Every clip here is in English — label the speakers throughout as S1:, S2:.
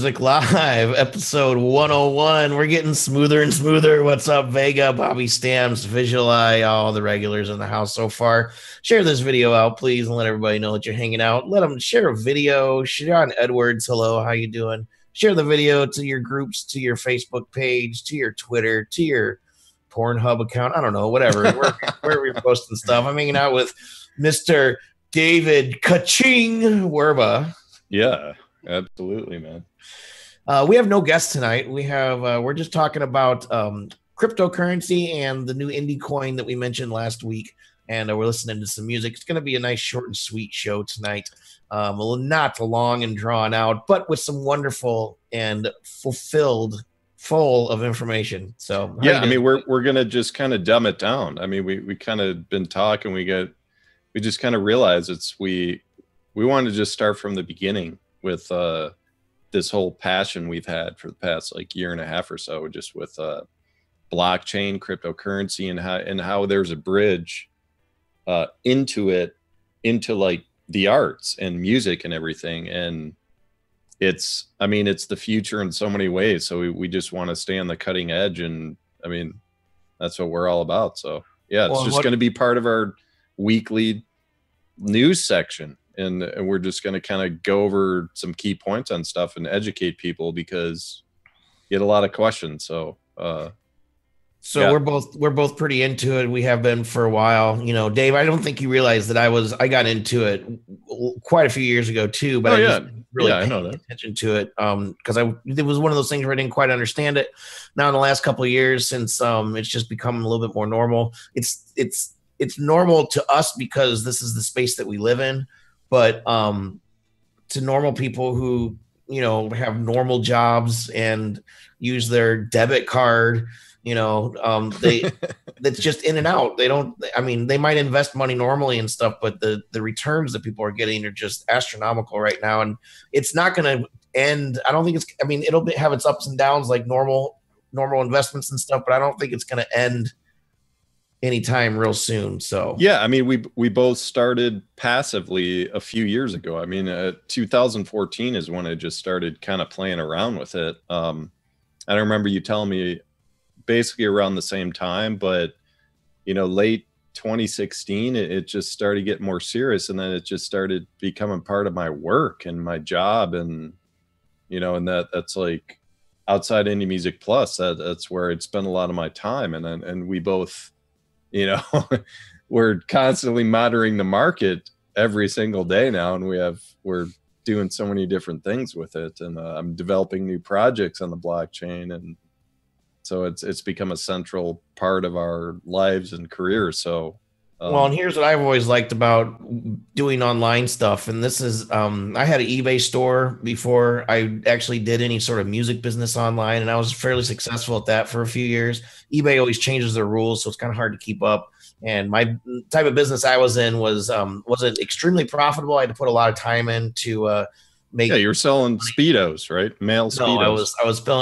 S1: Music Live, episode 101. We're getting smoother and smoother. What's up, Vega, Bobby Stamps, Visual Eye, all the regulars in the house so far. Share this video out, please, and let everybody know that you're hanging out. Let them share a video. Sean Edwards, hello, how you doing? Share the video to your groups, to your Facebook page, to your Twitter, to your Pornhub account. I don't know, whatever. Wherever you're posting stuff. I'm hanging out with Mr. David Kaching Werba.
S2: Yeah, absolutely, man.
S1: We have no guests tonight. We're just talking about cryptocurrency and the new indie coin that we mentioned last week, and we're listening to some music. It's going to be a nice, short and sweet show tonight. Not long and drawn out, but with some wonderful and full of information. So
S2: yeah, I mean, we're gonna just kind of dumb it down. I mean, we kind of been talking. We just kind of realized we wanted to just start from the beginning with this whole passion we've had for the past like year and a half or so, just with blockchain, cryptocurrency, and how there's a bridge into like the arts and music and everything. And it's the future in so many ways. So we just want to stay on the cutting edge. And I mean, that's what we're all about. So yeah, it's just going to be part of our weekly news section. And we're just going to kind of go over some key points on stuff and educate people because you get a lot of questions. So,
S1: yeah. we're both pretty into it. We have been for a while. You know, Dave, I don't think you realize that I got into it quite a few years ago too, but I know that. Attention to it because it was one of those things where I didn't quite understand it. Now in the last couple of years, since it's just become a little bit more normal. It's normal to us because this is the space that we live in. But to normal people who, you know, have normal jobs and use their debit card, you know, that's just in and out. They might invest money normally and stuff, but the returns that people are getting are just astronomical right now. And it's not going to end. It'll have its ups and downs like normal investments and stuff, but I don't think it's going to end anytime real soon. So
S2: yeah, I mean, we both started passively a few years ago. I mean, 2014 is when I just started kind of playing around with it. I don't remember you telling me basically around the same time, but you know, late 2016 it just started getting more serious, and then it just started becoming part of my work and my job. And you know, and that's like outside Indie Music Plus, that's where I'd spend a lot of my time. And we both, you know, we're constantly monitoring the market every single day now, and we're doing so many different things with it. And I'm developing new projects on the blockchain, and so it's become a central part of our lives and careers. So
S1: well, and here's what I've always liked about doing online stuff. And this is, I had an eBay store before I actually did any sort of music business online. And I was fairly successful at that for a few years. eBay always changes their rules, so it's kind of hard to keep up. And my type of business I was in wasn't extremely profitable. I had to put a lot of time in to make.
S2: Yeah, you're selling Speedos, right? Male Speedos.
S1: No,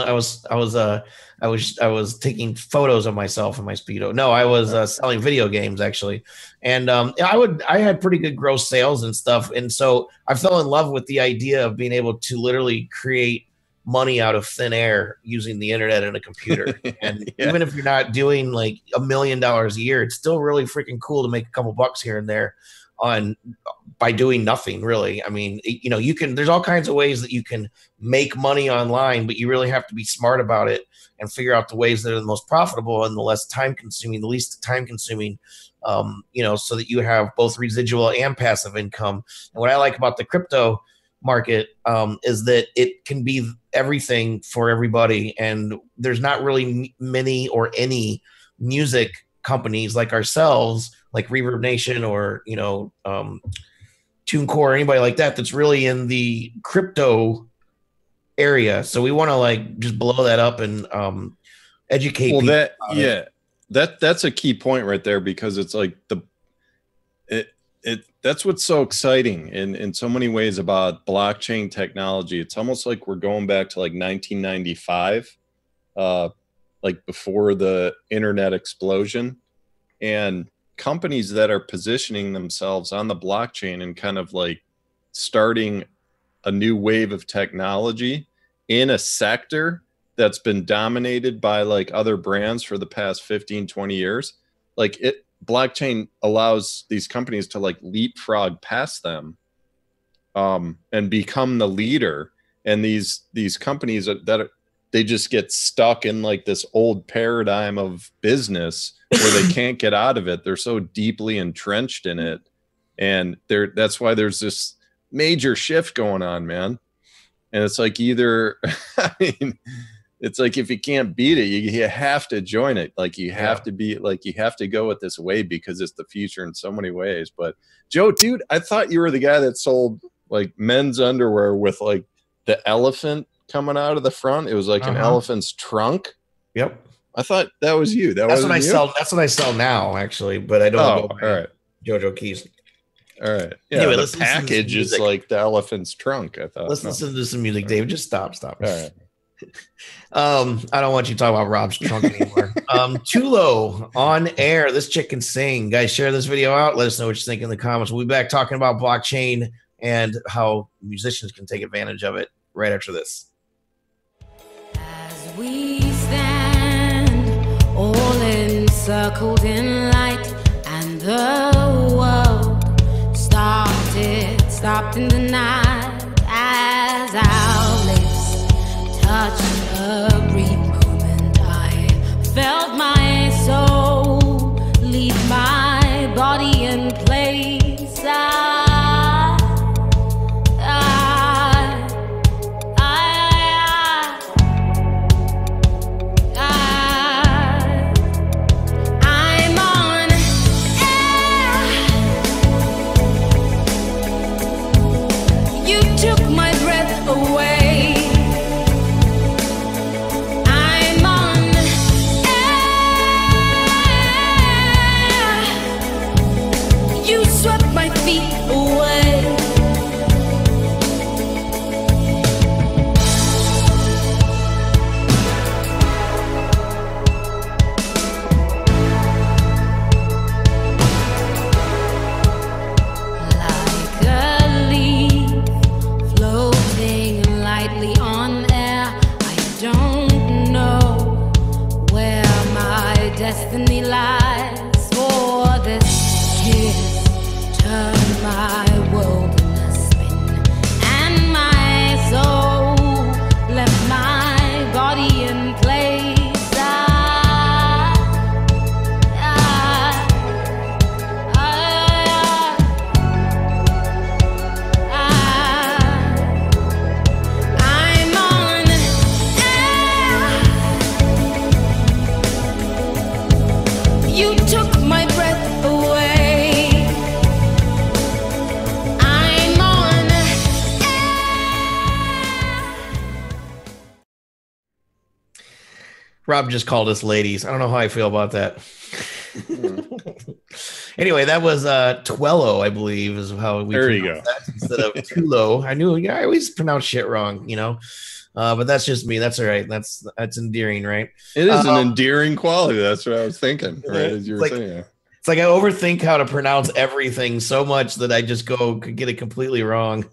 S1: I was taking photos of myself in my Speedo. No, I was selling video games actually. And I had pretty good gross sales and stuff. And so I fell in love with the idea of being able to literally create money out of thin air using the internet and a computer. And yeah, even if you're not doing like $1 million a year, it's still really freaking cool to make a couple bucks here and there by doing nothing really. I mean, you know, there's all kinds of ways that you can make money online, but you really have to be smart about it and figure out the ways that are the most profitable and the least time consuming, you know, so that you have both residual and passive income. And what I like about the crypto market is that it can be everything for everybody. And there's not really many or any music companies like ourselves, like Reverb Nation or, you know, TuneCore or anybody like that that's really in the crypto area. So we want to like just blow that up and educate people.
S2: That's a key point right there, because it's like that's what's so exciting in so many ways about blockchain technology. It's almost like we're going back to like 1995, like before the internet explosion, and companies that are positioning themselves on the blockchain and kind of like starting a new wave of technology in a sector that's been dominated by like other brands for the past 15, 20 years. Like blockchain allows these companies to like leapfrog past them and become the leader. And these companies that they just get stuck in like this old paradigm of business where they can't get out of it. They're so deeply entrenched in it. And that's why there's this major shift going on, man. And it's like either, I mean, it's like if you can't beat it, you have to join it. Like you have to be like, you have to go with this way because it's the future in so many ways. But Joe, dude, I thought you were the guy that sold like men's underwear with like the elephant coming out of the front. It was like an elephant's trunk.
S1: Yep.
S2: I thought that was you.
S1: That's what I sell. That's what I sell now, actually. But I don't go by
S2: all right.
S1: JoeJoeKeys.
S2: All right. Yeah. Anyway, the package is like the elephant's trunk. I thought.
S1: Let's listen to some music, David. Just stop.
S2: All right.
S1: I don't want you to talk about Rob's trunk anymore. Tuelo on air. This chick can sing. Guys, share this video out. Let us know what you think in the comments. We'll be back talking about blockchain and how musicians can take advantage of it right after this.
S3: As we stand all encircled in light, and the world stopped in the night as our lips touched a brief moment. I felt my soul leave my body in place. Destiny lies for this kiss. Turn my world in a spin, and my soul left my body in place.
S1: Rob just called us ladies. I don't know how I feel about that. Anyway, that was Tuelo, I believe, is how we
S2: there you go
S1: that instead of Tuelo. I always pronounce shit wrong, you know. But that's just me. That's all right. That's endearing, right?
S2: It is an endearing quality. That's what I was thinking, right? As you were saying.
S1: It's like I overthink how to pronounce everything so much that I just could get it completely wrong.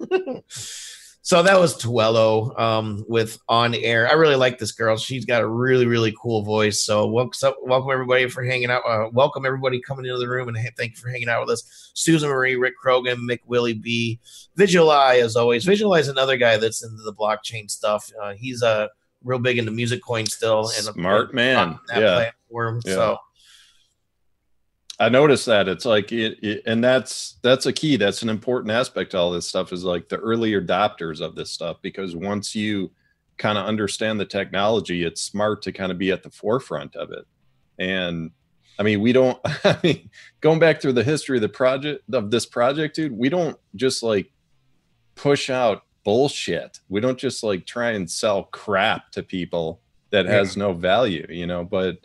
S1: So that was Tuelo with On Air. I really like this girl. She's got a really, really cool voice. So welcome everybody for hanging out. Welcome everybody coming into the room, and thank you for hanging out with us. Susan Marie, Rick Krogan, Mick Willie B, Visual Eye, as always. Visual Eye is another guy that's into the blockchain stuff. He's real big into music coin still. And
S2: smart man.
S1: Platform. Yeah. So
S2: I noticed that it's like and that's a key. That's an important aspect to all this stuff, is like the early adopters of this stuff, because once you kind of understand the technology, it's smart to kind of be at the forefront of it. And I mean, going back through the history of this project, dude, we don't just like push out bullshit. We don't just like try and sell crap to people that has no value, you know, but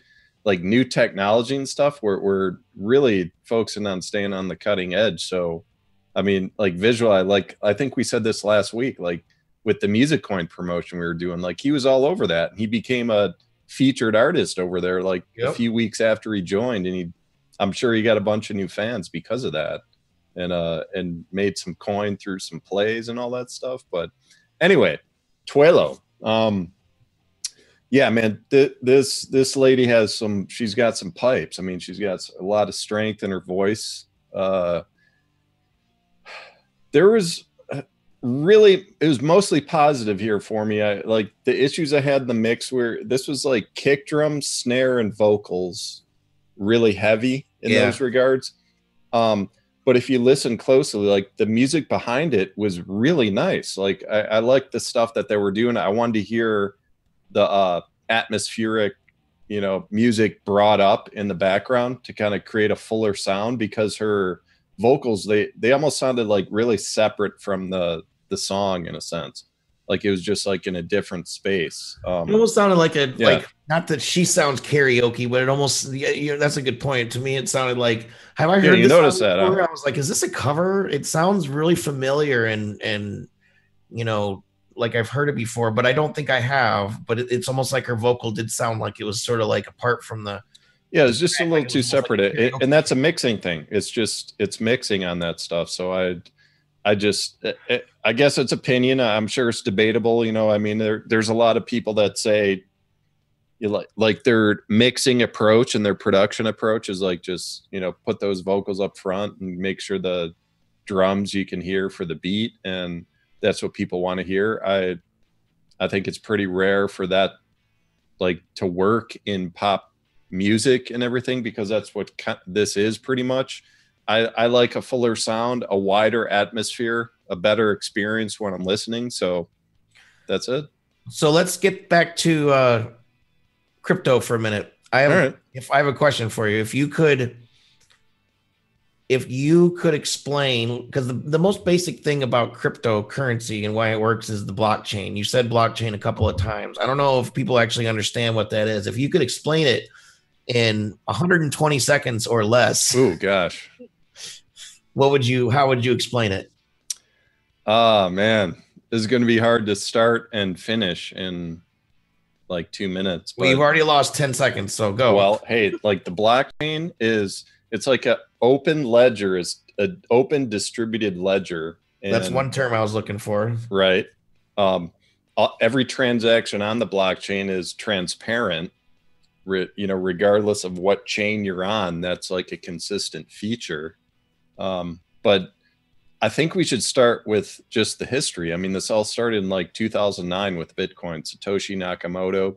S2: like new technology and stuff, we're really focusing on staying on the cutting edge. So, I mean, like Visual, I think we said this last week, like with the music coin promotion we were doing, like he was all over that. He became a featured artist over there, like a few weeks after he joined, and I'm sure he got a bunch of new fans because of that, and made some coin through some plays and all that stuff. But anyway, Tuelo, Yeah, man, this lady has she's got some pipes. I mean, she's got a lot of strength in her voice. There was it was mostly positive here for me. I like the issues I had in the mix where this was like kick drum, snare, and vocals really heavy in those regards. But if you listen closely, like the music behind it was really nice. Like I liked the stuff that they were doing. I wanted to hear the atmospheric, music brought up in the background to kind of create a fuller sound, because her vocals, they almost sounded like really separate from the song in a sense. Like it was just like in a different space.
S1: It almost sounded like like, not that she sounds karaoke, but it almost, that's a good point. To me, it sounded like, have I heard
S2: you
S1: this
S2: noticed that?
S1: Huh? I was like, is this a cover? It sounds really familiar and like I've heard it before, but I don't think I have. But it's almost like her vocal did sound like it was sort of like apart from the.
S2: Yeah, it's just a little too separate. Like and that's a mixing thing. It's mixing on that stuff. So I guess it's opinion. I'm sure it's debatable. I mean, there's a lot of people that say like their mixing approach and their production approach is like just, put those vocals up front and make sure the drums you can hear for the beat. And that's what people want to hear. I think it's pretty rare for that like to work in pop music and everything, because that's what this is pretty much. I like a fuller sound, a wider atmosphere, a better experience when I'm listening. So that's it.
S1: So let's get back to crypto for a minute. I have a question for you. If you could explain, because the most basic thing about cryptocurrency and why it works is the blockchain. You said blockchain a couple of times. I don't know if people actually understand what that is. If you could explain it in 120 seconds or less.
S2: Oh gosh.
S1: How would you explain it?
S2: Oh man, this is going to be hard to start and finish in like 2 minutes.
S1: Well, you've already lost 10 seconds, so go.
S2: Well, hey, like the blockchain it's like an open ledger, is an open distributed ledger. And,
S1: that's one term I was looking for.
S2: Right. Every transaction on the blockchain is transparent, regardless of what chain you're on. That's like a consistent feature. But I think we should start with just the history. I mean, this all started in like 2009 with Bitcoin. Satoshi Nakamoto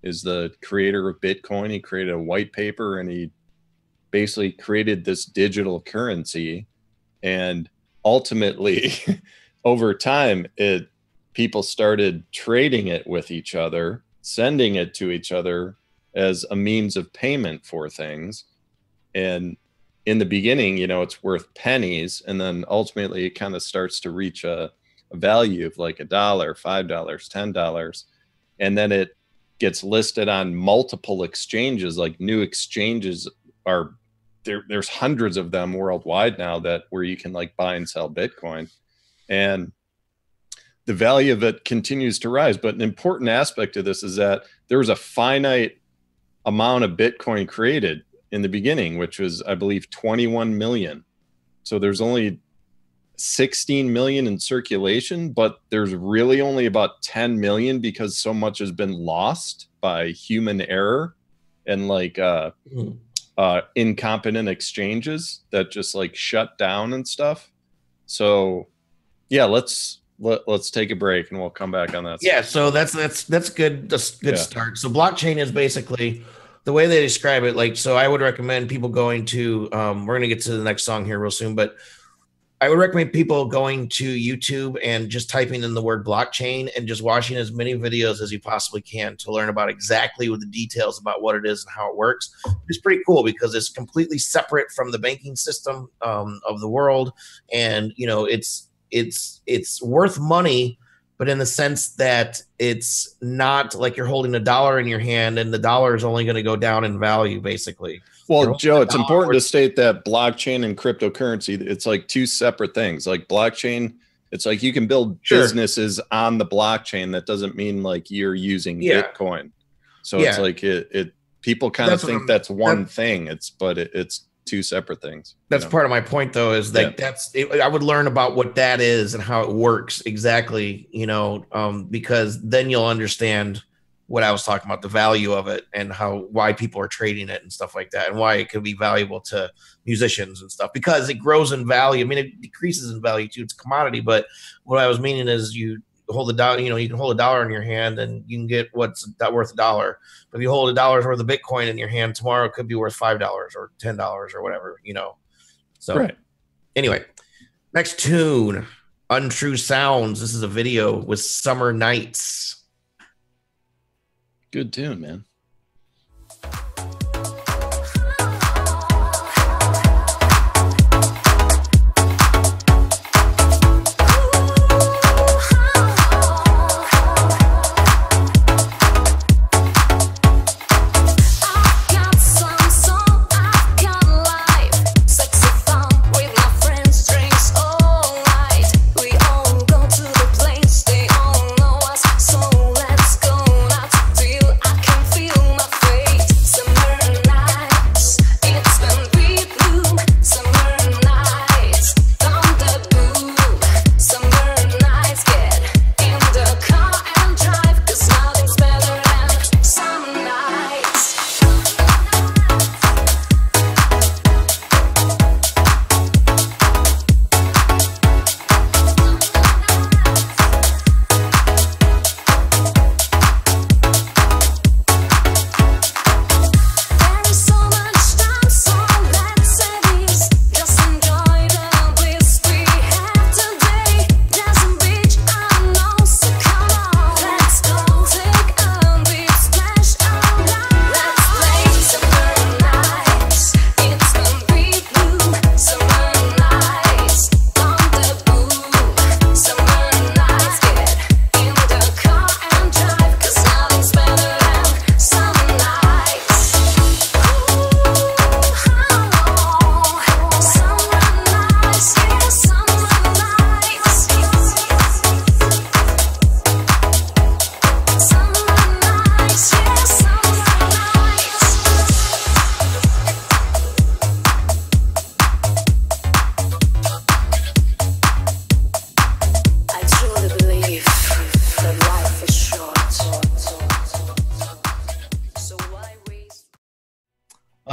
S2: is the creator of Bitcoin. He created a white paper and he basically created this digital currency. And ultimately, over time, people started trading it with each other, sending it to each other as a means of payment for things. And in the beginning, it's worth pennies, and then ultimately it kind of starts to reach a value of like $1, $5, $10, and then it gets listed on multiple exchanges. Like new exchanges are there's hundreds of them worldwide now where you can like buy and sell Bitcoin, and the value of it continues to rise. But an important aspect of this is that there was a finite amount of Bitcoin created in the beginning, which was, I believe, 21 million. So there's only 16 million in circulation, but there's really only about 10 million because so much has been lost by human error and like incompetent exchanges that just like shut down and stuff. So yeah, let's take a break and we'll come back on that.
S1: Yeah, so that's good. That's good start. So blockchain is basically the way they describe it. Like, so I would recommend people going to, we're going to get to the next song here real soon, but I would recommend people going to YouTube and just typing in the word blockchain and just watching as many videos as you possibly can to learn about exactly what the details about what it is and how it works. It's pretty cool because it's completely separate from the banking system of the world. And, it's worth money, but in the sense that it's not like you're holding $1 in your hand and the dollar is only going to go down in value, basically.
S2: Well, Joe, it's important to state that blockchain and cryptocurrency, it's like two separate things. Like blockchain, it's like you can build businesses on the blockchain. That doesn't mean like you're using Bitcoin. So it's like people kind of think that's one thing. It's two separate things.
S1: That's part of my point, though, is that I would learn about what that is and how it works exactly, you know, because then you'll understand what I was talking about, the value of it and why people are trading it and stuff like that, and why it could be valuable to musicians and stuff, because it grows in value. I mean, it decreases in value too. It's a commodity, but what I was meaning is you hold a dollar, you know, you can hold $1 in your hand and you can get what's worth $1. But if you hold $1 worth of Bitcoin in your hand tomorrow, it could be worth $5 or $10 or whatever, you know. So anyway, next tune, Untrue Sounds. This is a video with Summer Nights.
S2: Good tune, man.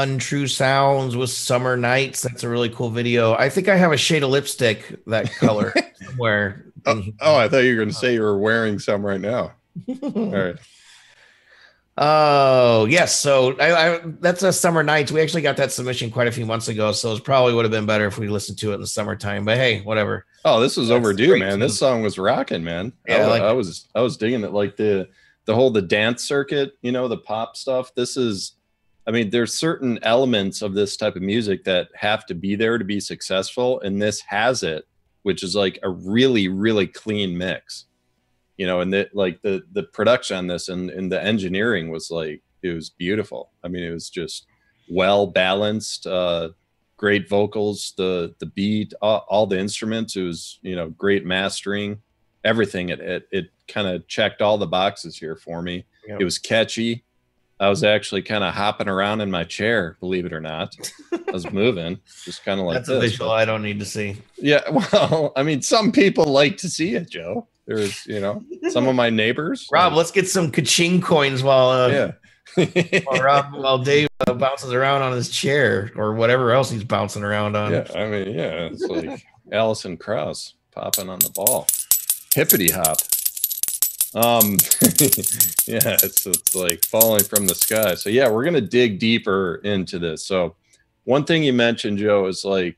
S1: Untrue Sounds with Summer Nights. That's a really cool video. I think I have a shade of lipstick that color somewhere.
S2: Oh, I thought you were going to say you were wearing some right now. All right.
S1: Oh, yes. So that's a Summer Nights. We actually got that submission quite a few months ago, so it probably would have been better if we listened to it in the summertime. But hey, whatever.
S2: Oh, this was overdue, man. This song was rocking, man. Yeah, I was digging it. Like the dance circuit, you know, the pop stuff. This is, I mean, there's certain elements of this type of music that have to be there to be successful, and this has it, which is like a really, really clean mix. You know, and the production on this and the engineering was like, it was beautiful. I mean, it was just well balanced, great vocals, the beat, all the instruments. It was, you know, great mastering, everything. It kind of checked all the boxes here for me. Yep. It was catchy. I was actually kind of hopping around in my chair, believe it or not. I was moving, just kind of like
S1: that's a visual I don't need to see.
S2: Yeah, well, I mean, some people like to see it, Joe. There's, you know, some of my neighbors.
S1: Rob, let's get some ka-ching coins while while Dave bounces around on his chair or whatever else he's bouncing around on.
S2: Yeah, I mean, yeah, it's like Alison Krauss popping on the ball, hippity hop. Yeah, it's like falling from the sky. So yeah, we're gonna dig deeper into this. So one thing you mentioned, Joe, is like,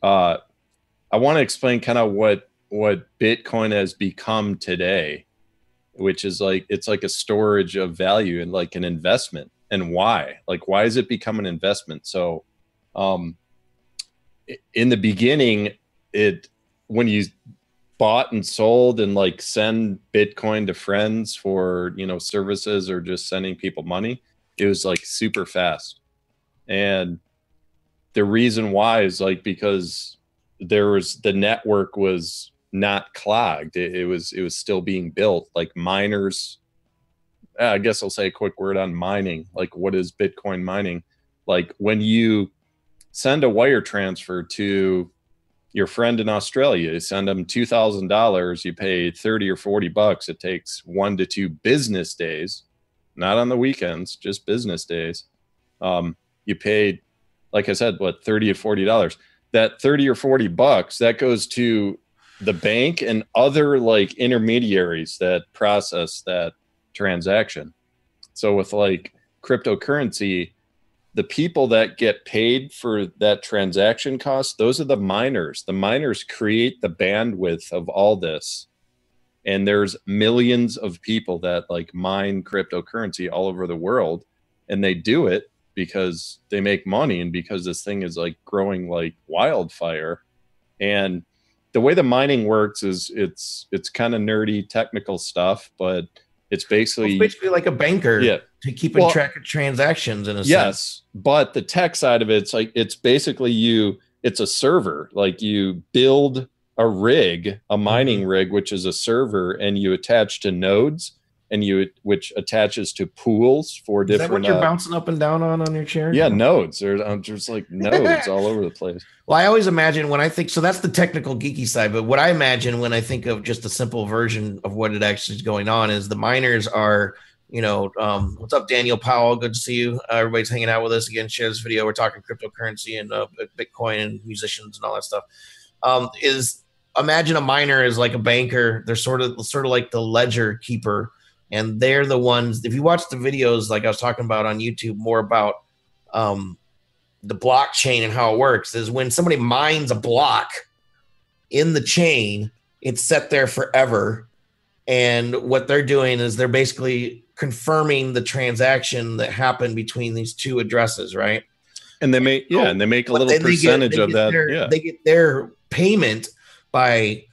S2: I want to explain kind of what Bitcoin has become today, which is like, it's like a storage of value and like an investment. And why is it become an investment? So in the beginning, when you bought and sold and like send Bitcoin to friends for, you know, services or just sending people money, it was like super fast. And the reason why is like, because the network was not clogged. It was still being built. Like miners, I guess I'll say a quick word on mining. Like, what is Bitcoin mining? Like when you send a wire transfer to your friend in Australia. You send them $2,000. You pay 30 or 40 bucks. It takes 1 to 2 business days, not on the weekends, just business days. You paid, like I said, what, 30 to $40. That 30 or 40 bucks, that goes to the bank and other like intermediaries that process that transaction. So with like cryptocurrency, the people that get paid for that transaction cost, those are the miners. The miners create the bandwidth of all this. And there's millions of people that like mine cryptocurrency all over the world. And they do it because they make money and because this thing is like growing like wildfire. And the way the mining works is it's kind of nerdy technical stuff, but it's basically
S1: like a banker, to keeping track of transactions in a sense.
S2: But the tech side of it's like it's basically it's a server. Like you build a rig, a mining rig, which is a server, and you attach to nodes, and which attaches to pools for different.
S1: Is that what you're bouncing up and down on your chair?
S2: Yeah, nodes. There's like nodes all over the place.
S1: Well, I always imagine when I think, so that's the technical geeky side, but what I imagine when I think of just a simple version of what it actually is going on is the miners are, what's up, Daniel Powell? Good to see you. Everybody's hanging out with us again. Share this video. We're talking cryptocurrency and Bitcoin and musicians and all that stuff. Imagine a miner is like a banker. They're sort of like the ledger keeper. And they're the ones, if you watch the videos, like I was talking about on YouTube, more about the blockchain and how it works, is when somebody mines a block in the chain, it's set there forever. And what they're doing is they're basically confirming the transaction that happened between these two addresses, right?
S2: And they make, and they make a little percentage of that.
S1: They get their payment by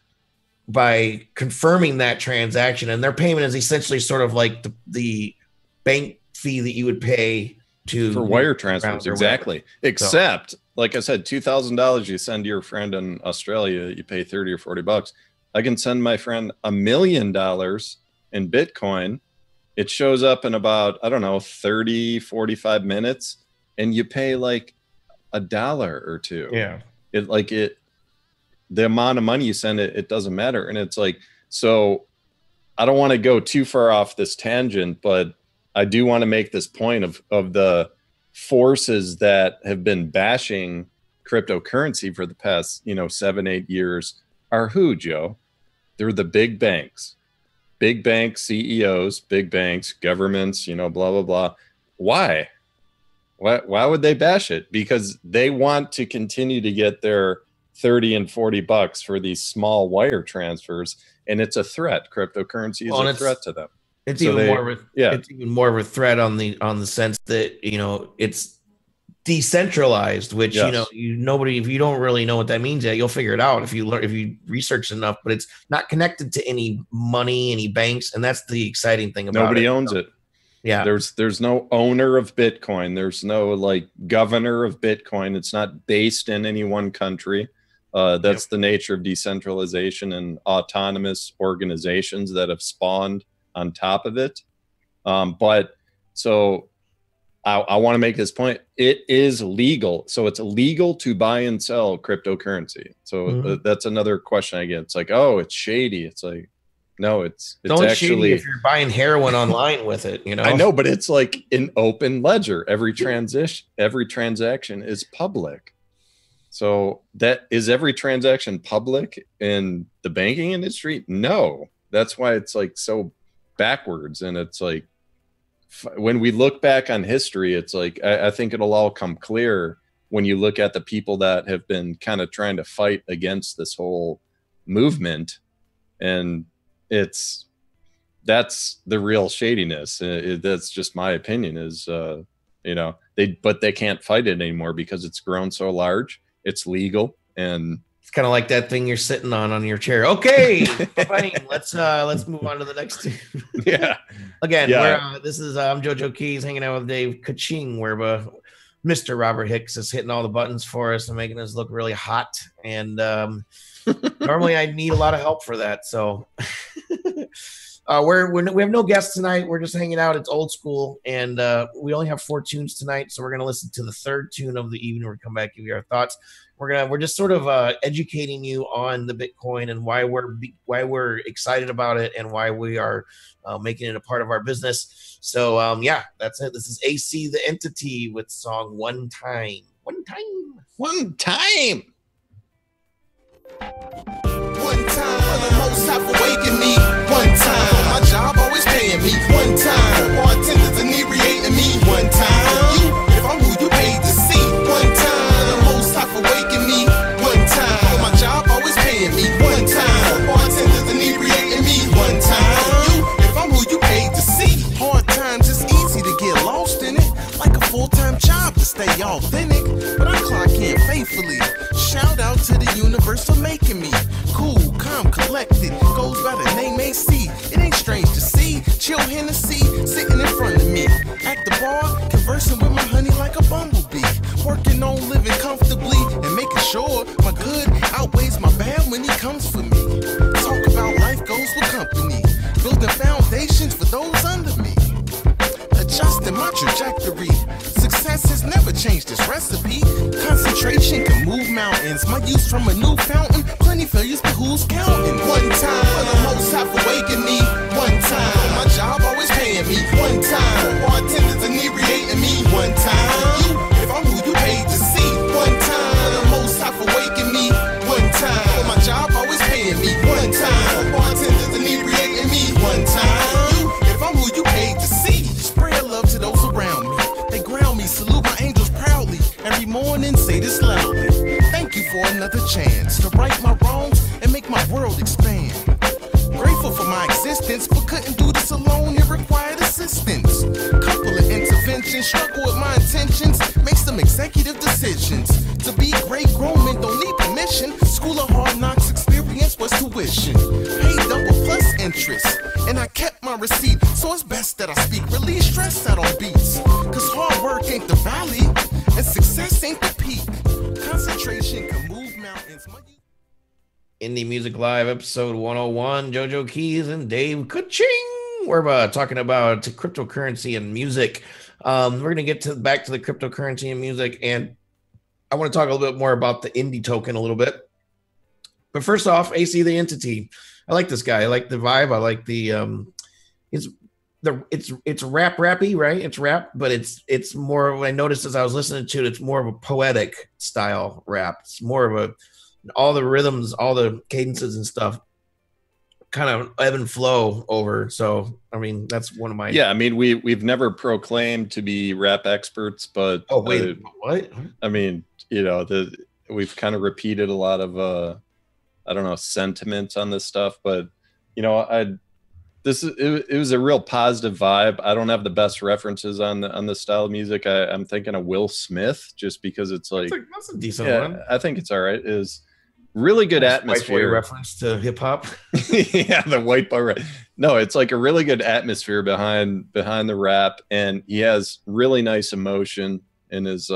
S1: confirming that transaction, and their payment is essentially sort of like the bank fee that you would pay for
S2: wire transfers. Exactly. Except, like I said, $2,000 you send to your friend in Australia, you pay 30 or 40 bucks. I can send my friend $1 million in Bitcoin. It shows up in about, 30, 45 minutes, and you pay like $1 or $2.
S1: Yeah.
S2: The amount of money you send it doesn't matter. And it's like, so I don't want to go too far off this tangent, but I do want to make this point of the forces that have been bashing cryptocurrency for the past, 7-8 years are who, Joe? They're the big banks, CEOs, big banks, governments, blah, blah, blah. Why would they bash it? Because they want to continue to get their 30 and 40 bucks for these small wire transfers, and it's a threat. Cryptocurrency is a threat to them.
S1: It's even more of a threat on the sense that it's decentralized, which nobody, if you don't really know what that means yet, you'll figure it out if you research enough. But it's not connected to any money, any banks, and that's the exciting thing about it.
S2: Nobody owns it.
S1: Yeah,
S2: there's no owner of Bitcoin. There's no like governor of Bitcoin. It's not based in any one country. That's the nature of decentralization and autonomous organizations that have spawned on top of it. But so I want to make this point. It is legal. So it's illegal to buy and sell cryptocurrency. So that's another question I get. It's like, oh, it's shady. It's like, no, it's
S1: only
S2: actually
S1: shady if you're buying heroin online with it,
S2: I know, but it's like an open ledger. Every transaction is public. So is every transaction public in the banking industry? No. That's why it's like so backwards. And it's like, when we look back on history, it's like, I think it'll all come clear when you look at the people that have been kind of trying to fight against this whole movement. And that's the real shadiness. That's just my opinion is, but they can't fight it anymore because it's grown so large. It's legal, and
S1: it's kind of like that thing you're sitting on your chair. Okay, fine. Let's move on to the next two.
S2: Yeah.
S1: Again, this is I'm JoeJoeKeys hanging out with Dave Kaching, where Mr. Robert Hicks is hitting all the buttons for us and making us look really hot. And normally I need a lot of help for that. So We have no guests tonight. We're just hanging out. It's old school, and we only have 4 tunes tonight. So we're gonna listen to the 3rd tune of the evening. We'll come back and give you our thoughts. We're just sort of educating you on the Bitcoin and why we're excited about it and why we are making it a part of our business. So yeah, that's it. This is AC the Entity with song One Time. One time.
S2: One time.
S4: One time, the most have awakened me. One time, my job always paying me. One time, bartenders inebriating me. One time, you, if I'm who you paid to see. One time, the most have awakened me. One time, my job always paying me. One time, bartenders inebriating me. One time, you, if I'm who you paid to see. Hard times, it's easy to get lost in it. Like a full-time job to stay authentic. But I clock in faithfully. Shout out to the universe for making me cool, calm, collected. Goes by the name AC. It ain't strange to see. Chill Hennessy sitting in front of me. At the bar, conversing with my honey like a bumblebee. Working on living comfortably and making sure my good outweighs my bad when he comes for me. Talk about life goes with company. Building foundations for those under me. Adjusting my trajectory. Success has never changed this recipe. Concentration can move mountains. My use from a new fountain. Plenty failures, but who's counting? One time, the most have awakened me. One time, my job always paying me. One time, bartenders inebriating me. One time, you, if I'm who you paid to see. One time, the most have awakened me. One time, my job always paying me. One time, bartenders inebriating me. One time, you, if I'm who you paid to see. Spread love to those around me. They ground me, salute my angels proudly. Every morning, say this loudly. Thank you for another chance to right my wrongs and make my world expand. Grateful for my existence, but couldn't do this alone. It required assistance. Couple of interventions, struggle with my intentions, make some executive decisions. To be great grown men don't need permission. School of hard knocks experience was tuition. Paid double plus interest, and I kept my receipt. So it's best that I speak, release stress out on beats. Cause hard work ain't the valley, and success ain't the peak. Concentration can move mountains.
S1: Indie Music Live, episode 101. JoeJoeKeys and Dave Kuching. We're talking about cryptocurrency and music. We're going to get back to the cryptocurrency and music, and I want to talk a little bit more about the IndieToken a little bit. But first off, AC the Entity. I like this guy. I like the vibe. I like the it's rappy, right? It's rap, but it's more. What I noticed as I was listening to it, it's more of a poetic style rap. It's more of a all the rhythms, all the cadences and stuff kind of ebb and flow over. So, I mean, that's one of my...
S2: Yeah, I mean, we've never proclaimed to be rap experts, but...
S1: Oh, wait, what?
S2: I mean, you know, we've kind of repeated a lot of, I don't know, sentiments on this stuff, but, you know, it was a real positive vibe. I don't have the best references on the style of music. I'm thinking of Will Smith, just because it's like...
S1: That's a decent one.
S2: I think it's all right. Is really good atmosphere.
S1: Reference to hip hop.
S2: Yeah, the white boy. No, it's like a really good atmosphere behind the rap, and he has really nice emotion in his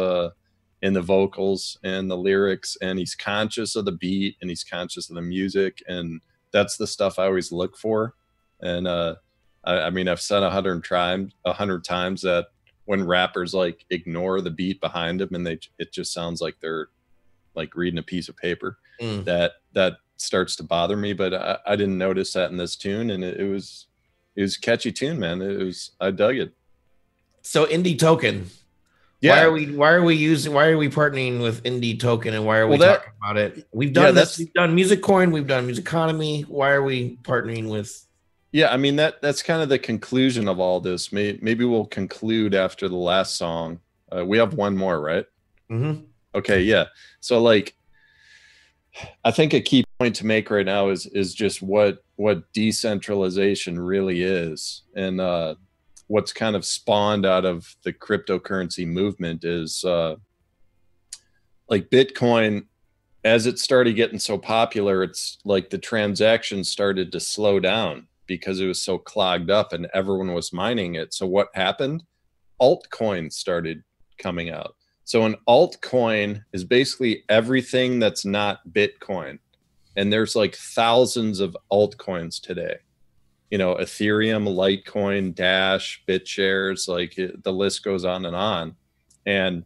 S2: in the vocals and the lyrics, and he's conscious of the beat and he's conscious of the music, and that's the stuff I always look for. And I mean, I've said 100 times that when rappers like ignore the beat behind them and it just sounds like they're like reading a piece of paper, that starts to bother me. But I didn't notice that in this tune, and it was a catchy tune, man. I dug it.
S1: So IndieToken. Yeah. Why are we partnering with IndieToken, and why are we talking about it? We've done this. We've done Music Coin. We've done Music Economy. Why are we partnering with?
S2: Yeah, I mean, that's kind of the conclusion of all this. Maybe we'll conclude after the last song. We have one more, right?
S1: Mm-hmm.
S2: Okay, yeah. So like, I think a key point to make right now is just what decentralization really is, and what's kind of spawned out of the cryptocurrency movement is like Bitcoin. As it started getting so popular, it's like the transactions started to slow down because it was so clogged up and everyone was mining it. So what happened? Altcoins started coming out. So an altcoin is basically everything that's not Bitcoin. And there's like thousands of altcoins today. you know, Ethereum, Litecoin, Dash, BitShares, like the list goes on. And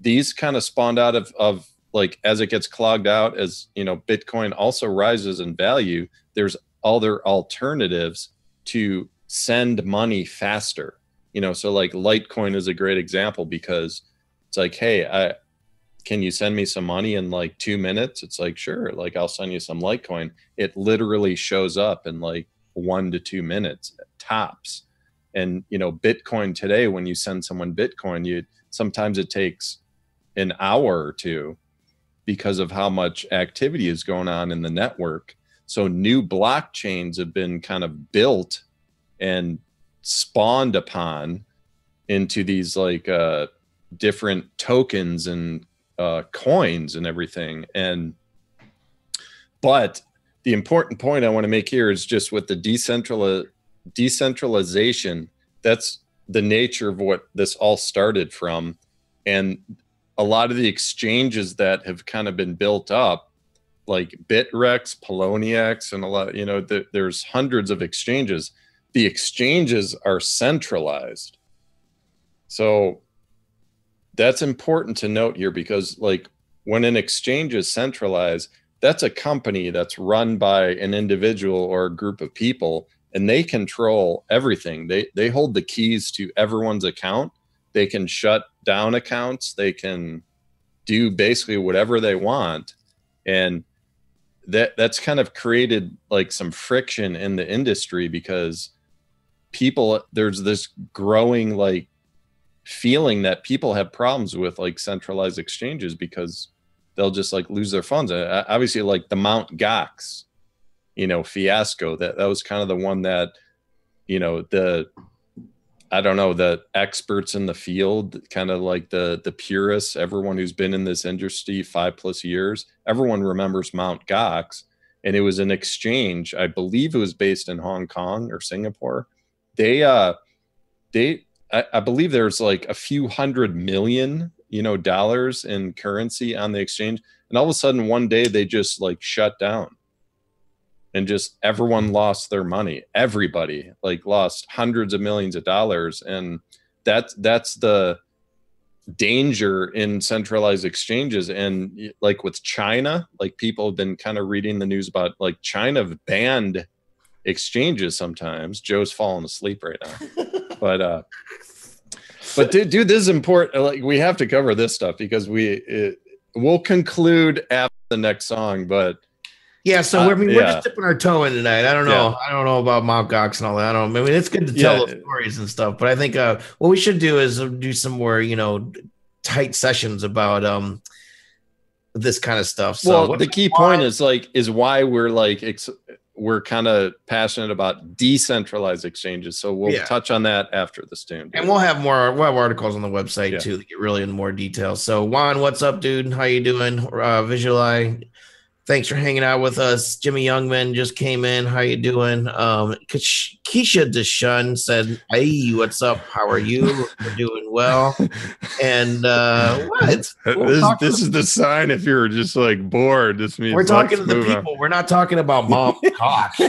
S2: these kind of spawned out of like, as it gets clogged out, as you know, Bitcoin also rises in value, there's other alternatives to send money faster. You know, so like Litecoin is a great example, because it's like, hey, can you send me some money in like 2 minutes? It's like, sure, like I'll send you some Litecoin. It literally shows up in like 1 to 2 minutes tops. And, you know, Bitcoin today, when you send someone Bitcoin, sometimes it takes an hour or two because of how much activity is going on in the network. So new blockchains have been kind of built and spawned upon into these like different tokens and coins and everything. But the important point I want to make here is just with the decentralization, that's the nature of what this all started from. And a lot of the exchanges that have kind of been built up, like Bitrex, Poloniex, and a lot, you know, there's hundreds of exchanges. The exchanges are centralized. So that's important to note here, because like when an exchange is centralized, that's a company that's run by an individual or a group of people, and they control everything. They hold the keys to everyone's account. They can shut down accounts. They can do basically whatever they want. And that's kind of created like some friction in the industry, because there's this growing like feeling that people have problems with like centralized exchanges, because they'll just like lose their funds. Obviously, like the Mt. Gox, you know, fiasco, that was kind of the one that, you know, the experts in the field, kind of like the purists, everyone who's been in this industry 5+ years, everyone remembers Mt. Gox. And it was an exchange, I believe it was based in Hong Kong or Singapore. I believe there's like a few $100 million, you know, dollars in currency on the exchange. And all of a sudden one day they just like shut down, and just everyone lost their money. Everybody like lost hundreds of millions of dollars. And that's the danger in centralized exchanges. And like with China, like people have been kind of reading the news about like China have banned exchanges sometimes. Joe's falling asleep right now. But dude, this is important. Like we have to cover this stuff, because we'll conclude after the next song. But
S1: yeah, so we're just dipping our toe in tonight. I don't know. Yeah. I don't know about Mt. Gox and all that. I mean, it's good to tell those stories and stuff. But I think what we should do is do some more, you know, tight sessions about this kind of stuff. So
S2: well, the key point is why we're like we're kind of passionate about decentralized exchanges. So we'll touch on that after this tune.
S1: And we'll have articles on the website too to get really into more detail. So Juan, what's up, dude? How you doing? Visual Eye, thanks for hanging out with us. Jimmy Youngman just came in. How you doing? Keisha Deshun said, "Hey, what's up? How are you? We're doing well." And what?
S2: This is the sign if you're just like bored. This means
S1: we're talking to the people. On. We're not talking about Mom Cox.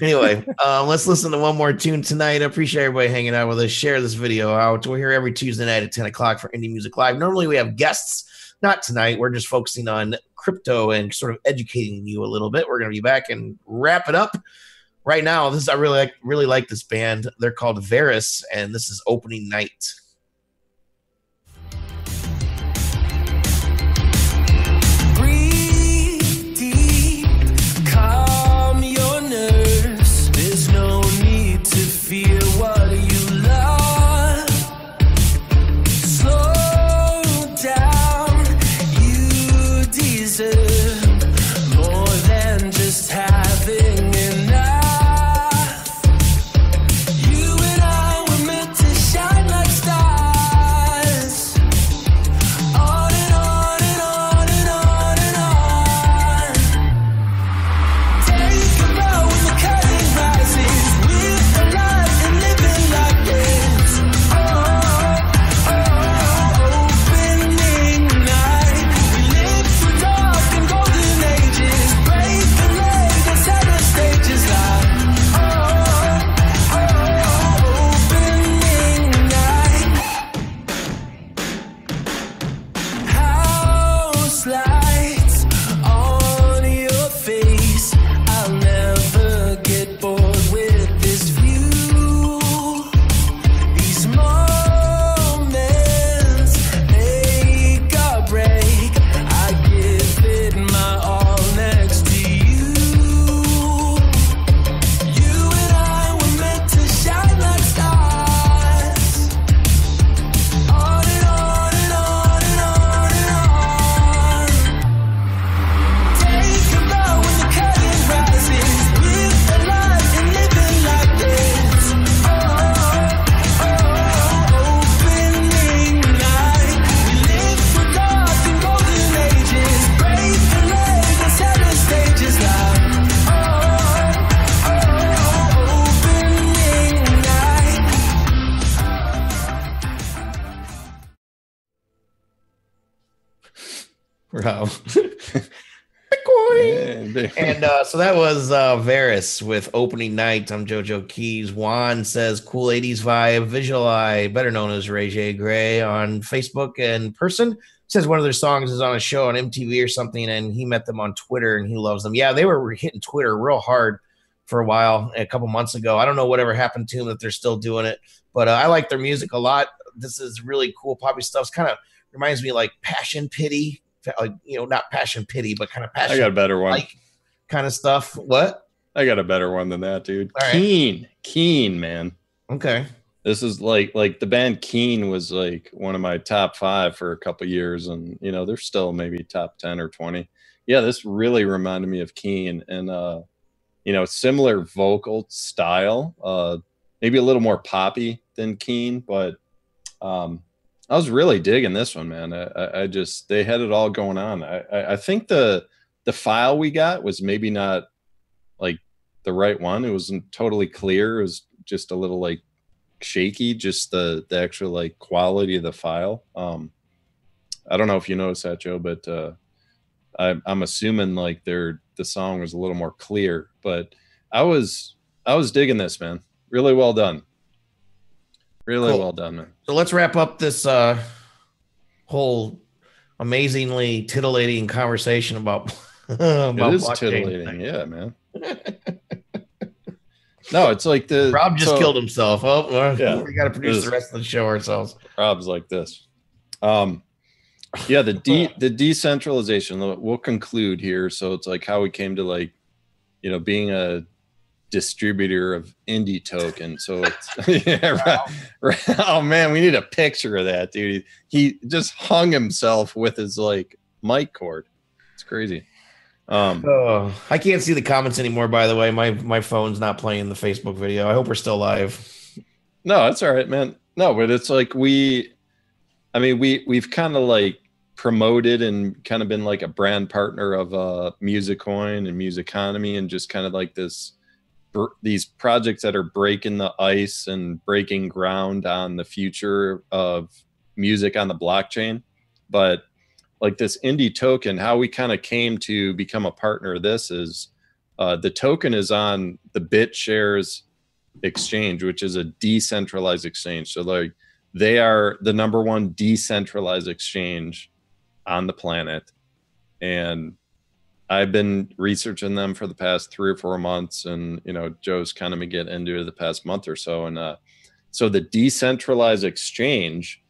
S1: Anyway, let's listen to one more tune tonight. I appreciate everybody hanging out with us. Share this video out. We're here every Tuesday night at 10 o'clock for Indie Music Live. Normally we have guests. Not tonight. We're just focusing on crypto and sort of educating you a little bit. We're going to be back and wrap it up. Right now, I really like this band. They're called VERIS, and this is Opening Night.
S5: Breathe deep, calm your nerves. There's no need to fear what you love. Slow down, you deserve more than just having enough. You and I were meant to shine like stars.
S1: Rob. Bitcoin. And so that was VERIS with Opening Night. I'm JoeJoeKeys. Juan says cool 80s vibe. Visual Eye, better known as Ray J. Gray on Facebook and person, says one of their songs is on a show on MTV or something, and he met them on Twitter and he loves them. Yeah, they were hitting Twitter real hard for a while, a couple months ago. I don't know whatever happened to them, that they're still doing it, but I like their music a lot. This is really cool poppy stuff. It's kind of reminds me like Passion Pity. Like, you know, not Passion Pity, but kind of passion.
S2: I got a better one.
S1: Like kind of stuff. What?
S2: I got a better one than that, dude.
S1: All right.
S2: Keen, man.
S1: Okay.
S2: This is like the band Keen was like one of my top 5 for a couple years, and you know they're still maybe top 10 or 20. Yeah, this really reminded me of Keen, and you know, similar vocal style, maybe a little more poppy than Keen, but I was really digging this one, man. I just, they had it all going on. I think the file we got was maybe not like the right one. It wasn't totally clear. It was just a little like shaky, just the actual like quality of the file. I don't know if you noticed that, Joe, but I'm assuming like the song was a little more clear, but I was digging this, man. Really well done. Really cool. Well done, man.
S1: So let's wrap up this whole amazingly titillating conversation about
S2: it is titillating, yeah, man. No, it's like
S1: Rob just killed himself. Oh, yeah. We got to produce the rest of the show ourselves.
S2: Rob's like this. Yeah, the decentralization. We'll conclude here. So it's like how we came to like, you know, being a distributor of IndieToken. So it's yeah, right. Oh man, we need a picture of that, dude. He just hung himself with his like mic cord. It's crazy.
S1: I can't see the comments anymore, by the way. My phone's not playing the Facebook video. I hope we're still live.
S2: No, that's all right, man. No, but it's like we've kind of like promoted and kind of been like a brand partner of Musicoin and Musiconomy, and just kind of like these projects that are breaking the ice and breaking ground on the future of music on the blockchain. But like this IndieToken, how we kind of came to become a partner of this is the token is on the BitShares exchange, which is a decentralized exchange. So like they are the #1 decentralized exchange on the planet. And I've been researching them for the past 3 or 4 months, and you know, Joe's kind of been getting into it the past month or so. And so the decentralized exchange,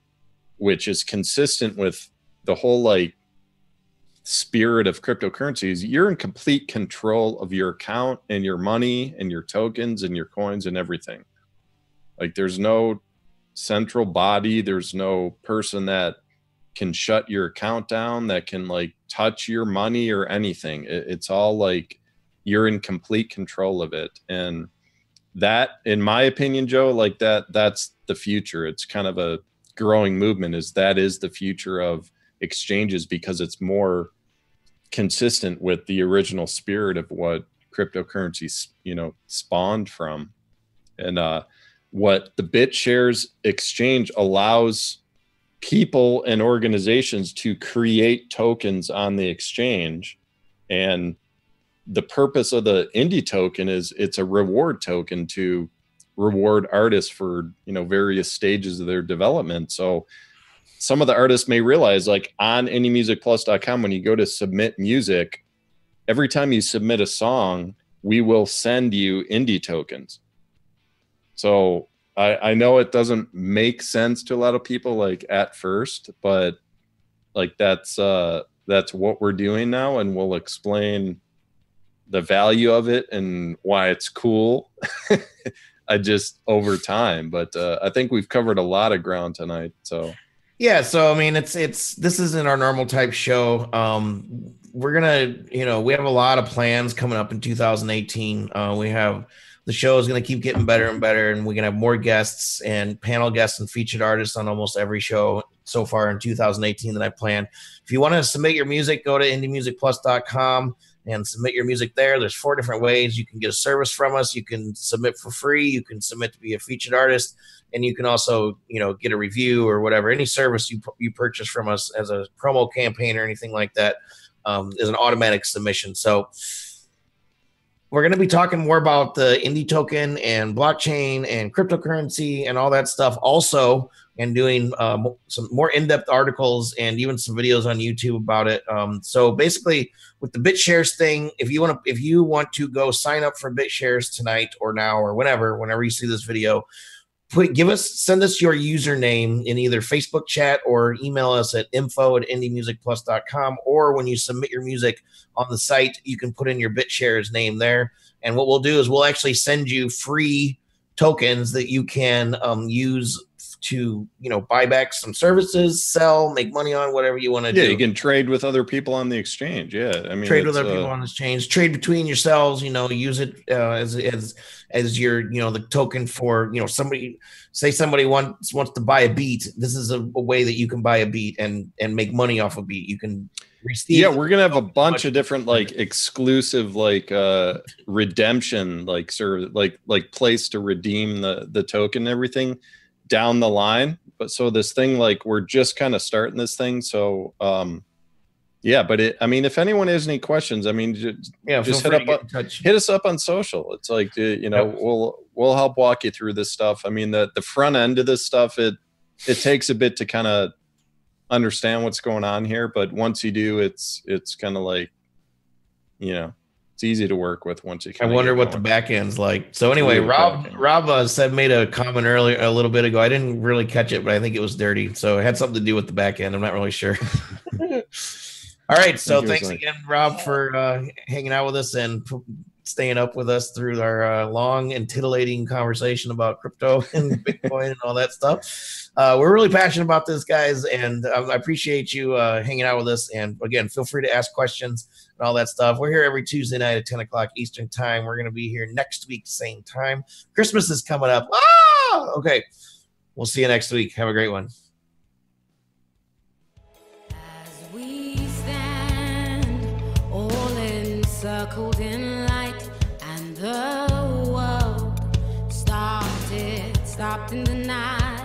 S2: which is consistent with the whole like spirit of cryptocurrencies, you're in complete control of your account and your money and your tokens and your coins and everything. Like there's no central body, there's no person that can shut your account down, that can like touch your money or anything. It's all like you're in complete control of it. And that, in my opinion, Joe, like that's the future. It's kind of a growing movement, that is the future of exchanges, because it's more consistent with the original spirit of what cryptocurrency, you know, spawned from. And what the BitShares exchange allows people and organizations to create tokens on the exchange. And the purpose of the IndieToken is it's a reward token to reward artists for, you know, various stages of their development. So some of the artists may realize, like on indiemusicplus.com, when you go to submit music, every time you submit a song, we will send you IndieTokens. So I know it doesn't make sense to a lot of people like at first, but like that's what we're doing now, and we'll explain the value of it and why it's cool. I just over time, but I think we've covered a lot of ground tonight. So
S1: yeah, so I mean, this isn't our normal type show. We're gonna, you know, we have a lot of plans coming up in 2018. The show is going to keep getting better and better, and we're going to have more guests and panel guests and featured artists on almost every show so far in 2018 that I planned. If you want to submit your music, go to indiemusicplus.com and submit your music there. There's 4 different ways you can get a service from us. You can submit for free. You can submit to be a featured artist, and you can also, get a review or whatever. Any service you purchase from us as a promo campaign or anything like that is an automatic submission. So we're going to be talking more about the IndieToken and blockchain and cryptocurrency and all that stuff also, and doing some more in-depth articles and even some videos on YouTube about it. So basically, with the BitShares thing, if you want to go sign up for BitShares tonight or now or whenever you see this video, send us your username in either Facebook chat or email us at info@indiemusicplus.com, or when you submit your music on the site, you can put in your BitShares name there. And what we'll do is we'll actually send you free tokens that you can use to, buy back some services, sell, make money on, whatever you want to do.
S2: Yeah, you can trade with other people on the exchange. Yeah, I mean,
S1: trade with other people on the exchange, trade between yourselves. Use it as your, the token for, somebody wants to buy a beat. This is a way that you can buy a beat and make money off a beat. You can receive.
S2: Yeah, we're gonna have a bunch of different exclusive redemption place to redeem the token and everything down the line. But so this thing, we're just kind of starting this thing. So but if anyone has any questions, just hit us up on social. It's we'll help walk you through this stuff. The front end of this stuff, it takes a bit to kind of understand what's going on here, but once you do, it's kind of it's easy to work with once you
S1: I wonder what the back end's like. So anyway, Rob made a comment earlier a little bit ago. I didn't really catch it, but I think it was dirty. So it had something to do with the back end. I'm not really sure. All right. So thanks again, Rob, for hanging out with us and staying up with us through our long and titillating conversation about crypto and Bitcoin and all that stuff. We're really passionate about this, guys, and I appreciate you hanging out with us. And again, feel free to ask questions and all that stuff. We're here every Tuesday night at 10 o'clock Eastern time. We're going to be here next week, same time. Christmas is coming up. Okay. We'll see you next week. Have a great one.
S3: As we stand all encircled in light, and the world stopped in the night.